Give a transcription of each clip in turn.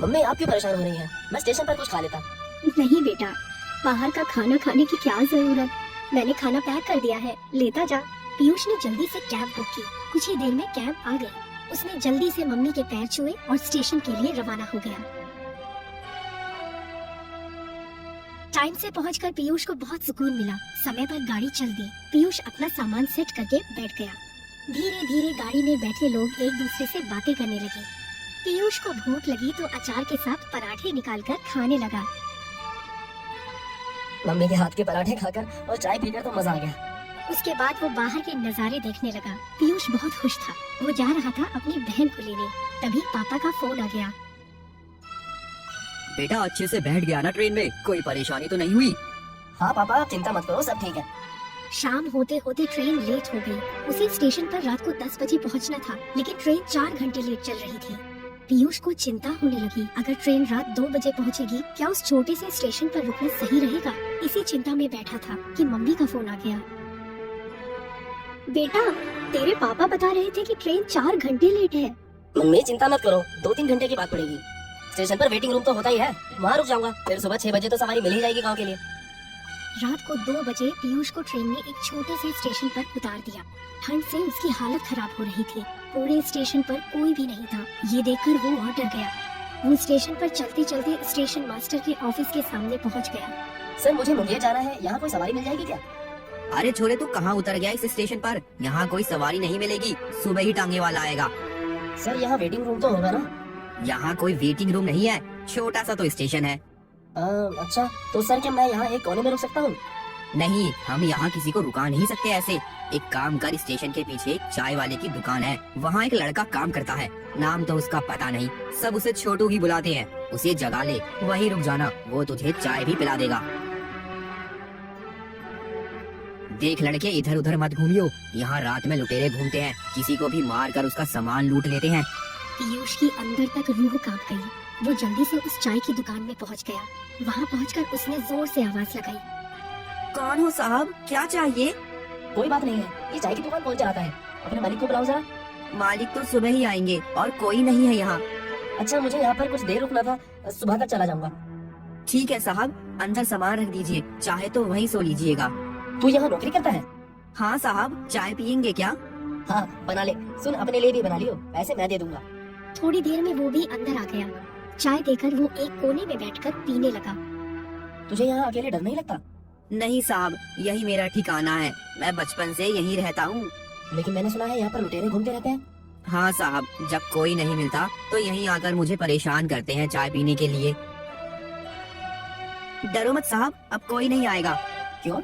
Mummy आप क्यों परेशान हो रही हैं? मैं स्टेशन पर कुछ खा लेता। नहीं बेटा, बाहर का खाना खाने की क्या जरूरत, मैंने खाना पैक कर दिया है, लेता जा। पीयूष ने जल्दी से कैब बुक की। कुछ ही देर में कैब आ गई। उसने जल्दी से मम्मी के पैर छुए और स्टेशन के लिए रवाना हो गया। टाइम से पहुंचकर पीयूष को बहुत सुकून मिला। समय पर गाड़ी चल दी। पीयूष अपना सामान सेट करके बैठ गया। धीरे धीरे गाड़ी में बैठे लोग एक दूसरे से बातें करने लगे। पीयूष को भूख लगी तो अचार के साथ पराठे निकालकर खाने लगा। मम्मी के हाथ के पराठे खाकर और चाय पीकर तो मजा आ गया। उसके बाद वो बाहर के नजारे देखने लगा। पीयूष बहुत खुश था। वो जा रहा था अपनी बहन को लेने। तभी पापा का फोन आ गया। बेटा अच्छे से बैठ गया ना ट्रेन में? कोई परेशानी तो नहीं हुई? हाँ पापा आप चिंता मत करो, सब ठीक है। शाम होते होते ट्रेन लेट हो गई। उसे स्टेशन पर रात को 10 बजे पहुंचना था, लेकिन ट्रेन 4 घंटे लेट चल रही थी। पीयूष को चिंता होने लगी, अगर ट्रेन रात 2 बजे पहुंचेगी, क्या उस छोटे से स्टेशन पर रुकना सही रहेगा? इसी चिंता में बैठा था कि मम्मी का फोन आ गया। बेटा, तेरे पापा बता रहे थे कि ट्रेन 4 घंटे लेट है। मम्मी चिंता मत करो, 2-3 घंटे की बात पड़ेगी। स्टेशन पर वेटिंग रूम तो होता ही है, वहाँ रुक जाऊंगा। फिर सुबह 6 बजे तो सवारी मिल ही जाएगी गाँव के लिए। रात को 2 बजे पीयूष को ट्रेन ने एक छोटे से स्टेशन पर उतार दिया। ठंड से उसकी हालत खराब हो रही थी। पूरे स्टेशन पर कोई भी नहीं था। ये देखकर वो और डर गया। वो स्टेशन पर चलते चलते स्टेशन मास्टर के ऑफिस के सामने पहुंच गया। सर मुझे मुंगेर जाना है, यहाँ कोई सवारी मिल जाएगी क्या? अरे छोरे तू कहाँ उतर गया इस स्टेशन पर? यहाँ कोई सवारी नहीं मिलेगी, सुबह ही टांगे वाला आएगा। सर यहाँ वेटिंग रूम तो होगा ना? यहाँ कोई वेटिंग रूम नहीं है, छोटा सा तो स्टेशन है। अच्छा तो सर क्या मैं यहाँ एक कोने में रुक सकता हूँ? नहीं, हम यहाँ किसी को रुका नहीं सकते ऐसे। एक काम कर, स्टेशन के पीछे एक चाय वाले की दुकान है, वहाँ एक लड़का काम करता है। नाम तो उसका पता नहीं, सब उसे छोटू ही बुलाते हैं। उसे जगा ले, वहीं रुक जाना, वो तुझे चाय भी पिला देगा। देख लड़के, इधर उधर मत घूमियो, यहाँ रात में लुटेरे घूमते हैं, किसी को भी मार कर उसका सामान लूट लेते हैं। पीयूष की अंदर तक रूह कांप गई। वो जल्दी से उस चाय की दुकान में पहुंच गया। वहाँ पहुंचकर उसने जोर से आवाज लगाई। कौन हो साहब, क्या चाहिए? कोई बात नहीं है, ये चाय की दुकान कौन चलाता है? अपने मालिक को बुलाओ जरा। मालिक तो सुबह ही आएंगे और कोई नहीं है यहाँ। अच्छा मुझे यहाँ पर कुछ देर रुकना था, सुबह तक चला जाऊंगा। ठीक है साहब, अंदर सामान रख दीजिए, चाहे तो वहीं सो लीजिएगा। तू यहाँ नौकरी करता है? हाँ साहब, चाय पियेंगे क्या? हाँ बना ले। सुन अपने लिए भी बना लियो, पैसे मैं दे दूंगा। थोड़ी देर में वो भी अंदर आ गया। चाय देकर वो एक कोने में बैठकर पीने लगा। तुझे यहाँ अकेले डर नहीं लगता? नहीं साहब, यही मेरा ठिकाना है, मैं बचपन से यहीं रहता हूँ। लेकिन मैंने सुना है यहाँ पर लुटेरे घूमते रहते हैं। हाँ साहब, जब कोई नहीं मिलता तो यहीं आकर मुझे परेशान करते हैं चाय पीने के लिए। डरो मत साहब, अब कोई नहीं आएगा। क्यों?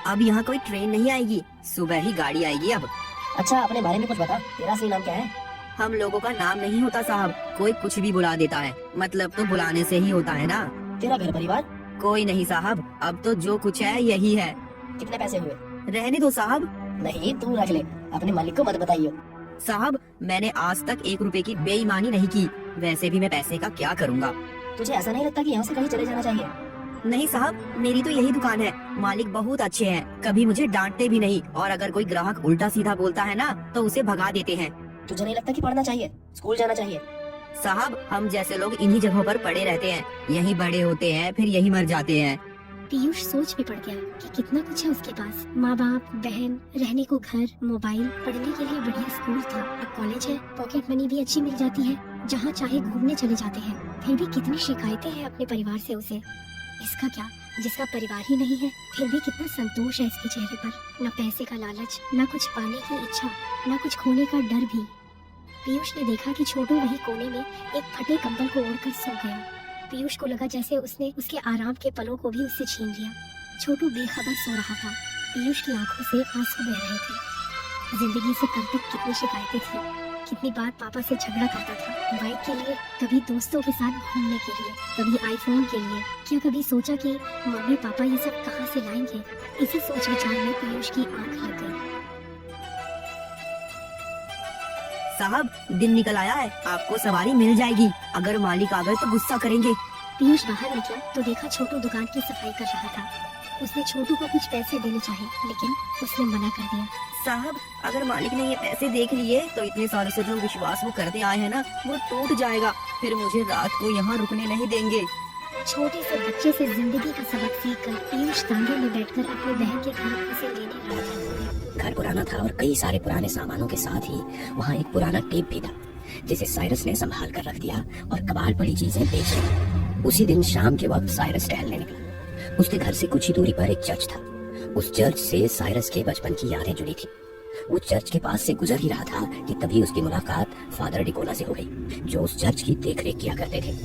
अब यहाँ कोई ट्रेन नहीं आएगी, सुबह ही गाड़ी आएगी अब। अच्छा अपने बारे में कुछ बता, तेरा सही नाम क्या है? हम लोगों का नाम नहीं होता साहब, कोई कुछ भी बुला देता है, मतलब तो बुलाने से ही होता है ना। तेरा घर परिवार? कोई नहीं साहब, अब तो जो कुछ है यही है। कितने पैसे हुए? रहने दो साहब। नहीं तू रख ले, अपने मालिक को मत बताइयो। साहब मैंने आज तक 1 रुपए की बेईमानी नहीं की, वैसे भी मैं पैसे का क्या करूँगा। तुझे ऐसा नहीं लगता कि यहाँ से कहीं चले जाना चाहिए? नहीं साहब, मेरी तो यही दुकान है, मालिक बहुत अच्छे हैं, कभी मुझे डांटते भी नहीं, और अगर कोई ग्राहक उल्टा सीधा बोलता है ना तो उसे भगा देते हैं। तुझे नहीं लगता कि पढ़ना चाहिए, स्कूल जाना चाहिए? साहब हम जैसे लोग इन्हीं जगहों पर पड़े रहते हैं, यहीं बड़े होते हैं फिर यहीं मर जाते हैं। पीयूष सोच में पड़ गया कि कितना कुछ है उसके पास, माँ बाप, बहन, रहने को घर, मोबाइल, पढ़ने के लिए बढ़िया स्कूल था, अब कॉलेज है, पॉकेट मनी भी अच्छी मिल जाती है, जहाँ चाहे घूमने चले जाते हैं। फिर भी कितनी शिकायतें हैं अपने परिवार से उसे। इसका क्या, जिसका परिवार ही नहीं है, फिर भी कितना संतोष है इसके चेहरे पर। न पैसे का लालच, न कुछ पाने की इच्छा, न कुछ खोने का डर भी। पीयूष ने देखा कि छोटू वही कोने में एक फटे कंबल को ओढ़कर सो गया। पीयूष को लगा जैसे उसने उसके आराम के पलों को भी उससे छीन लिया। छोटू बेखबर सो रहा था। पीयूष की आंखों से आंसू बह रहे थे। जिंदगी से कब तक कितनी शिकायतें थी, कितनी बार पापा से झगड़ा करता था बाइक के लिए, कभी दोस्तों के साथ घूमने के लिए, कभी आईफोन के लिए। क्या कभी सोचा कि मम्मी पापा ये सब कहाँ से लाएंगे? इसी सोच विचार में पीयूष की आंख लग गई। साहब दिन निकल आया है, आपको सवारी मिल जाएगी, अगर मालिक आ गए तो गुस्सा करेंगे। पीयूष बाहर निकला तो देखा छोटू दुकान की सफाई कर रहा था। उसने छोटू को कुछ पैसे देने चाहे, लेकिन उसने मना कर दिया। साहब, अगर मालिक ने ये पैसे देख लिए तो इतने सालों से जो विश्वास वो करते आए हैं ना, वो टूट जाएगा। फिर मुझे रात को यहाँ रुकने नहीं देंगे। छोटे से बच्चे से जिंदगी का सबक सीखकर पीयूष तांगे में बैठकर अपनी बहन के घर उसे लेने लगा। घर पुराना था और कई सारे पुराने सामानों के साथ ही वहाँ एक पुराना टेप भी था, जिसे साइरस ने संभाल कर रख दिया और कबाड़ पड़ी चीजें बेच दी। उसी दिन शाम के वक्त साइरस टहलने निकला। उसके घर से कुछ ही दूरी पर एक चर्च था। उस चर्च से साइरस के बचपन की यादें जुड़ी थी। वो चर्च के पास से गुजर ही रहा था कि तभी उसकी मुलाकात फादर डिकोना से हो गई, जो उस चर्च की देखरेख किया करते थे।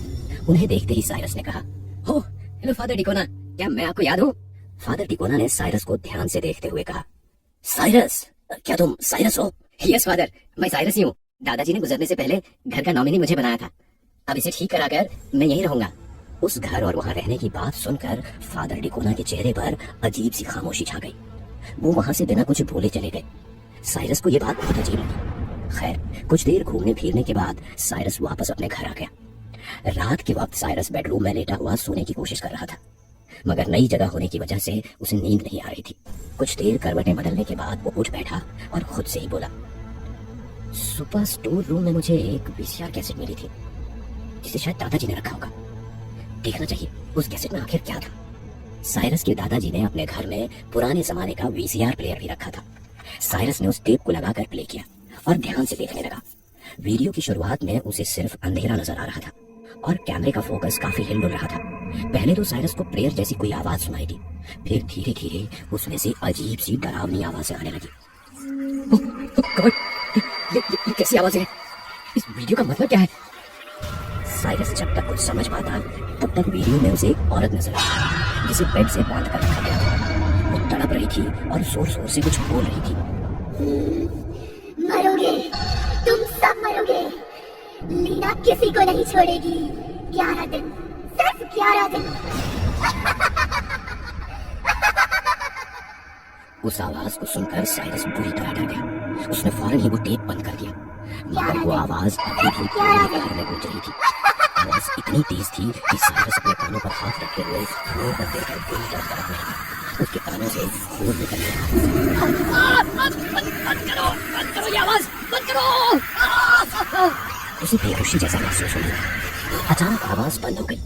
उन्हें देखते ही साइरस ने कहा, हो हेलो फादर डिकोना, क्या मैं आपको याद हूँ? फादर डिकोना ने साइरस को ध्यान से देखते हुए कहा, साइरस, क्या तुम साइरस हो? यस फादर, मैं साइरस ही हूँ। दादाजी ने गुजरने से पहले घर का नॉमिनी मुझे बनाया था। अब इसे ठीक कराकर मैं यहीं रहूंगा। उस घर और वहाँ रहने की बात सुनकर फादर डिकोना के चेहरे पर अजीब सी खामोशी छा गई। वो वहाँ से बिना कुछ बोले चले गए। साइरस को ये बात बहुत अजीब लगी। खैर, कुछ देर घूमने फिरने के बाद साइरस वापस अपने घर आ गया। रात के वक्त साइरस बेडरूम में लेटा हुआ सोने की कोशिश कर रहा था, मगर नई जगह होने की वजह से उसे नींद नहीं आ रही थी। कुछ देर करवटें बदलने के बाद वो उठ बैठा और खुद से ही बोला, सुपर स्टोर रूम में मुझे एक वीसीआर कैसेट मिली थी, जिसे शायद दादाजी ने रखा होगा। देखना चाहिए उस कैसेट में आखिर क्या था। साइरस के दादाजी ने अपने घर में पुराने जमाने का वीसीआर प्लेयर भी रखा था। साइरस ने उस टेप को लगाकर प्ले किया और ध्यान से देखने लगा। वीडियो की शुरुआत में उसे सिर्फ अंधेरा नजर आ रहा था और कैमरे का फोकस काफी हिल डुल रहा था। पहले तो साइरस को प्रेयर जैसी कोई आवाज सुनाई दी, फिर धीरे धीरे उसमें से अजीब सी डरावनी आवाजें आने लगी। ये कैसी आवाज है? इस वीडियो का मतलब क्या है? साइरस जब तक कुछ समझ पाता तब तक वीडियो में उसे एक औरत नजर आई, जिसे बेड से बांध कर रखा गया था। वो तड़प रही थी और जोर जोर से कुछ बोल रही थी। मरोगे, तुम सब मरोगे। लीना किसी को नहीं छोड़ेगी। 11 दिन, सिर्फ 11 दिन। उस आवाज को सुनकर साइरस बुरी तरह डर गया। उसने फौरन ही वो टेप बंद कर दिया, मगर वो आवाज अभी भी पूरे घर में गूंज रही थी। आवाज इतनी तेज थी कि साइरस अपने कानों पर हाथ रखे हुए फ्लोर पर देखकर बुरी तरह तड़प रही थी। उसके कानों से खून निकल रहा। बंद करो ये आवाज, बंद करो। उसे बेहोशी जैसा महसूस हुआ। अचानक आवाज बंद हो गई।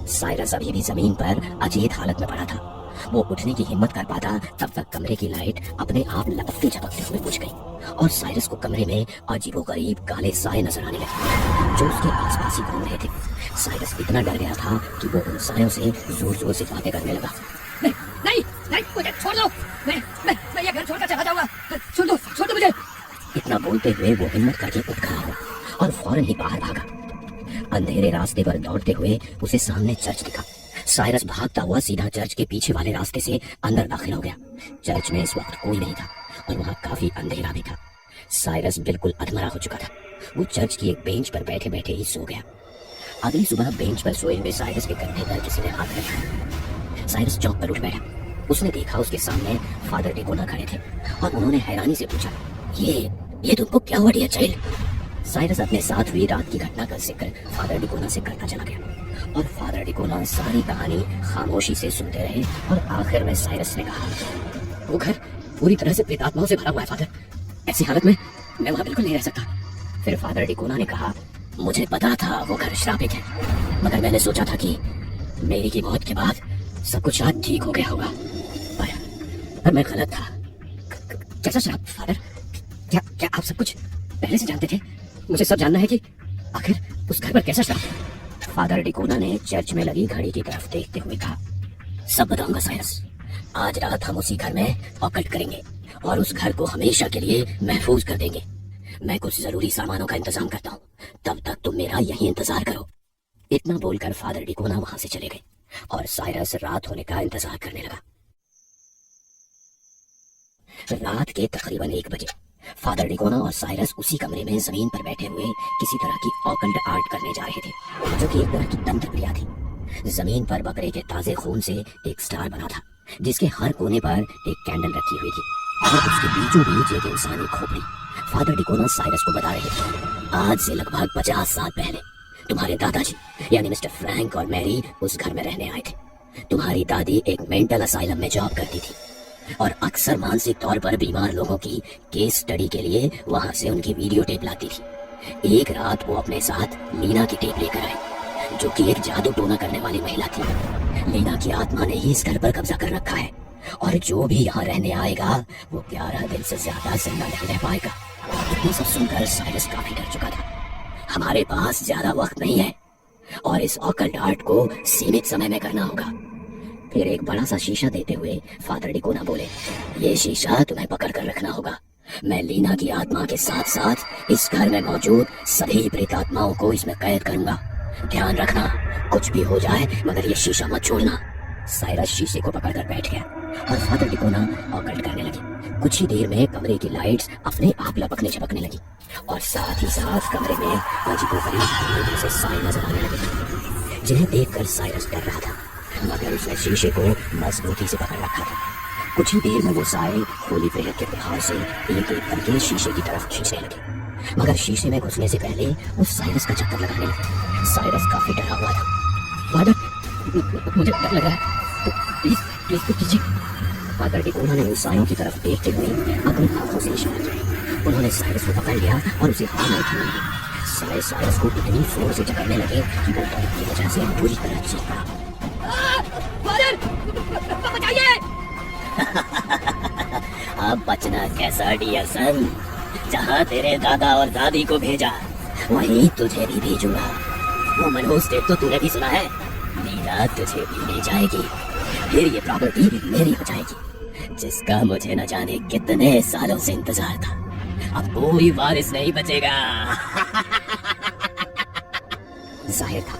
साइरस अभी भी जमीन पर अचेत हालत में पड़ा था। वो उठने की हिम्मत कर पाता तब तक कमरे की लाइट अपने आप लपकते झपकते हुए बुझ गई और साइरस को कमरे में अजीबोगरीब काले साए नजर आने लगे, जो उसके आसपास ही घूम रहे थे। साइरस इतना डर गया था कि वो उन सायों से जोर जोर से बातें करने लगा। नहीं नहीं नहीं, मुझे छोड़ दो। मैं ये घर छोड़कर चला जाऊंगा। छोड़ दो मुझे। इतना बोलते हुए वो हिम्मत करके उठ खड़ा हुआ और फौरन ही बाहर भागा। अंधेरे रास्ते पर दौड़ते हुए उसे सामने चर्च दिखा। साइरस भागता हुआ सीधा चर्च के पीछे वाले रास्ते से अंदर दाखिल हो गया। चर्च में इस वक्त कोई नहीं था और वहाँ काफी अंधेरा भी था। साइरस बिल्कुल अधमरा हो चुका था। वो चर्च की एक बेंच पर बैठे बैठे ही सो गया। अगली सुबह बेंच पर सोए हुए साइरस के कंधे पर किसी ने हाथ रखा। साइरस चौंक कर उठ बैठा। उसने देखा उसके सामने फादर डिकोना खड़े थे और उन्होंने हैरानी से पूछा, ये तुमको क्या हुआ डियर चाइल्ड? साइरस अपने साथ हुई रात की घटना का जिक्र फादर डिकोना से करता चला गया और फादर डिकोना सारी कहानी खामोशी से सुनते रहे और आखिर में साइरस ने कहा, वो घर पूरी तरह से प्रेतात्माओं से भरा हुआ है फादर। ऐसी हालत में मैं वहाँ बिल्कुल नहीं रह सकता। फिर फादर डिकोना ने कहा, मुझे पता था वो घर श्रापित है, मगर मैंने सोचा था कि मेरी की मौत के बाद सब कुछ आज ठीक हो गया होगा, पर मैं गलत था। कैसा श्राप फादर? क्या आप सब कुछ पहले से जानते थे? मुझे सब जानना है कि आखिर उस घर पर कैसा श्राप। फादर डिकोना ने चर्च में लगी घड़ी की तरफ देखते हुए कहा, सब बताऊंगा साइरस। आज रात हम उसी घर में ऑकल्ट करेंगे और उस घर को हमेशा के लिए महफूज कर देंगे। मैं कुछ जरूरी सामानों का इंतजाम करता हूँ, तब तक तुम मेरा यही इंतजार करो। इतना बोलकर फादर डिकोना वहां से चले गए और साइरस रात होने का इंतजार करने लगा। रात के तकरीबन 1 बजे फादर डिकोना और साइरस उसी कमरे में जमीन पर बैठे हुए किसी तरह की ऑकल्ट आर्ट करने जा रहे थे, जो कि एक तरह की तंत्र क्रिया थी। जमीन पर बकरे के ताजे खून से एक स्टार बना था, जिसके हर कोने पर एक कैंडल रखी हुई थी और उसके बीचों बीच एक इंसानी खोपड़ी। फादर डिकोना साइरस को बता रहे थे, आज से लगभग 50 साल पहले तुम्हारे दादाजी यानी मिस्टर फ्रैंक और मैरी उस घर में रहने आए थे। तुम्हारी दादी एक मेंटल असाइलम में जॉब करती थी और अक्सर मानसिक तौर पर बीमार लोगों की केस स्टडी के लिए वहां से उनकी वीडियो टेप लाती थी। एक रात वो अपने साथ लीना की टेप लेकर आई, जो कि एक जादू टोना करने वाली महिला थी। लीना की आत्मा ने ही इस घर पर कब्जा कर रखा है और जो भी यहाँ रहने आएगा वो 11 दिन से ज्यादा जिंदा नहीं रह पाएगा। इतना सब सुनकर साइरस काफी डर चुका था। हमारे पास ज्यादा वक्त नहीं है और इस ऑकल्ट आर्ट को सीमित समय में करना होगा। फिर एक बड़ा सा शीशा देते हुए फादर डिकोना बोले, ये शीशा तुम्हें पकड़ कर रखना होगा। मैं लीना की आत्मा के साथ साथ इस घर में मौजूद सभी प्रेत आत्माओं को इसमें कैद करूंगा। ध्यान रखना, कुछ भी हो जाए मगर ये शीशा मत छोड़ना। साइरस शीशे को पकड़कर बैठ गया और फादर डिकोना ऑकल्ट करने लगे। कुछ ही देर में कमरे की लाइट्स अपने आप लपकने झपकने लगी और साथ ही साथ कमरे में अजीबोगरीब से साए नजर आने लगे, जिन्हें देखकर साइरस डर रहा था मगर उसने शीशे को मजबूती से पकड़ रखा था। कुछ ही देर में वो साए होली प्रेत के प्रभाव से एक एक करके शीशे की तरफ खींचने लगे, मगर शीशे में घुसने से पहले वो साइरस का चक्कर लगाने लगे। साइरस काफी डरा हुआ था। फादर, मुझे डर लग रहा है, तो प्लीज कुछ कीजिए। फादर डिकोना ने उस सायों की तरफ देखते हुए अपनी आंखों से इशारा किया। उन्होंने साइरस को पकड़ लिया और उसे हाथ में उठाने लगे। साए साइरस को इतनी जोर से जकड़ने लगे कि वो डर की वजह से बुरी तरह चीख पड़ा। अब बचना कैसा डियर सन, जहाँ तेरे दादा और दादी को भेजा वहीं तुझे भी भेजूंगा। वो मनहूस स्टेट तो तूने भी सुना है, लीना तुझे भी ले जाएगी। फिर ये प्रॉपर्टी मेरी हो जाएगी, जिसका मुझे न जाने कितने सालों से इंतजार था। अब कोई वारिस नहीं बचेगा। जाहिर था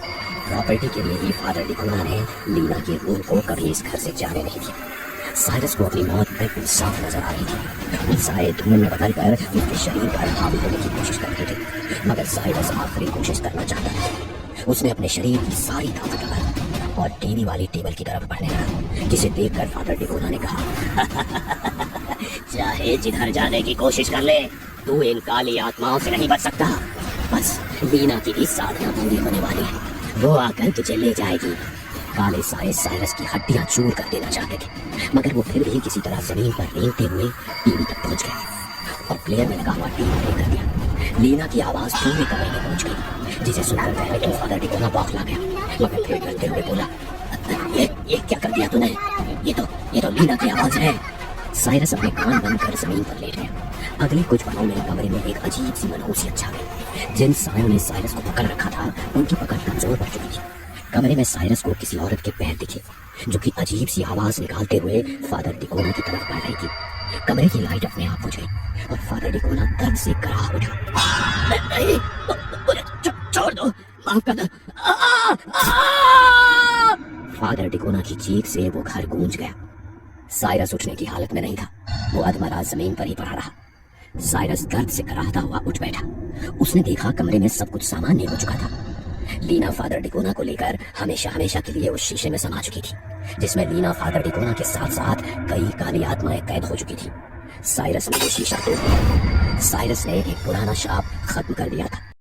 प्रॉपर्टी के लिए ही फादर डिकोना ने लीना की रूह को कभी इस घर से जाने नहीं दिया। साइरस को अपनी मौत बिल्कुल साफ नजर आ रही थी। वो साए धुएं में बदलकर उसके शरीर पर हावी होने की कोशिश कर रहे थे, मगर साइरस आखिरी कोशिश करना चाहता था। उसने अपने शरीर की सारी ताकत लगाई और टीवी वाली टेबल की तरफ बढ़ने लगा, जिसे देखकर फादर डिकोना ने कहा, चाहे जिधर जाने की कोशिश कर ले, तू इन काली आत्माओं से नहीं बच सकता। बस लीना की भी साधना पूरी होने वाली है, वो आकर तुझे ले जाएगी। काले साए साइरस की हड्डियां चूर कर देना चाहते थे, मगर वो फिर भी किसी तरह जमीन पर रेंगते हुए टीवी तक पहुंच गए और प्लेयर में लगा हुआ टीवी प्ले कर दिया। लीना की आवाज पूरे कमरे में पहुंच गई, जिसे सुनकर पहले तो फादर डिकोना बौखला गया, मगर फिर डरते हुए बोला, ये क्या कर दिया तूने? ये तो लीना की आवाज है। साइरस अपने कान बंद कर जमीन पर लेट गया। अगले कुछ पलों में कमरे में एक अजीब सी मनहूसियत छा गई। जिन सायों ने साइरस को पकड़ रखा था उनकी पकड़ कमजोर पड़ चुकी थी। कमरे में साइरस को किसी औरत के पैर दिखे, जो कि अजीब सी आवाज निकालते हुए फादर डिकोना की तरफ बढ़ रही थी। कमरे की लाइट अपने आप बुझ गई और फादर डिकोना दर्द से कराह उठा। नहीं, मुझे छोड़ दो, माफ कर दो। फादर डिकोना की चीख से वो घर गूंज गया। साइरस उठने की हालत में नहीं था, वो अधमरा जमीन पर ही पड़ा रहा। साइरस दर्द से कराहता हुआ उठ बैठा। उसने देखा कमरे में सब कुछ सामान्य हो चुका था। लीना फादर डिकोना को लेकर हमेशा हमेशा के लिए उस शीशे में समा चुकी थी, जिसमें लीना फादर डिकोना के साथ साथ कई काली आत्माएं कैद हो चुकी थी। साइरस ने वो शीशा तोड़ दिया। साइरस ने एक पुराना शाप खत्म कर दिया था।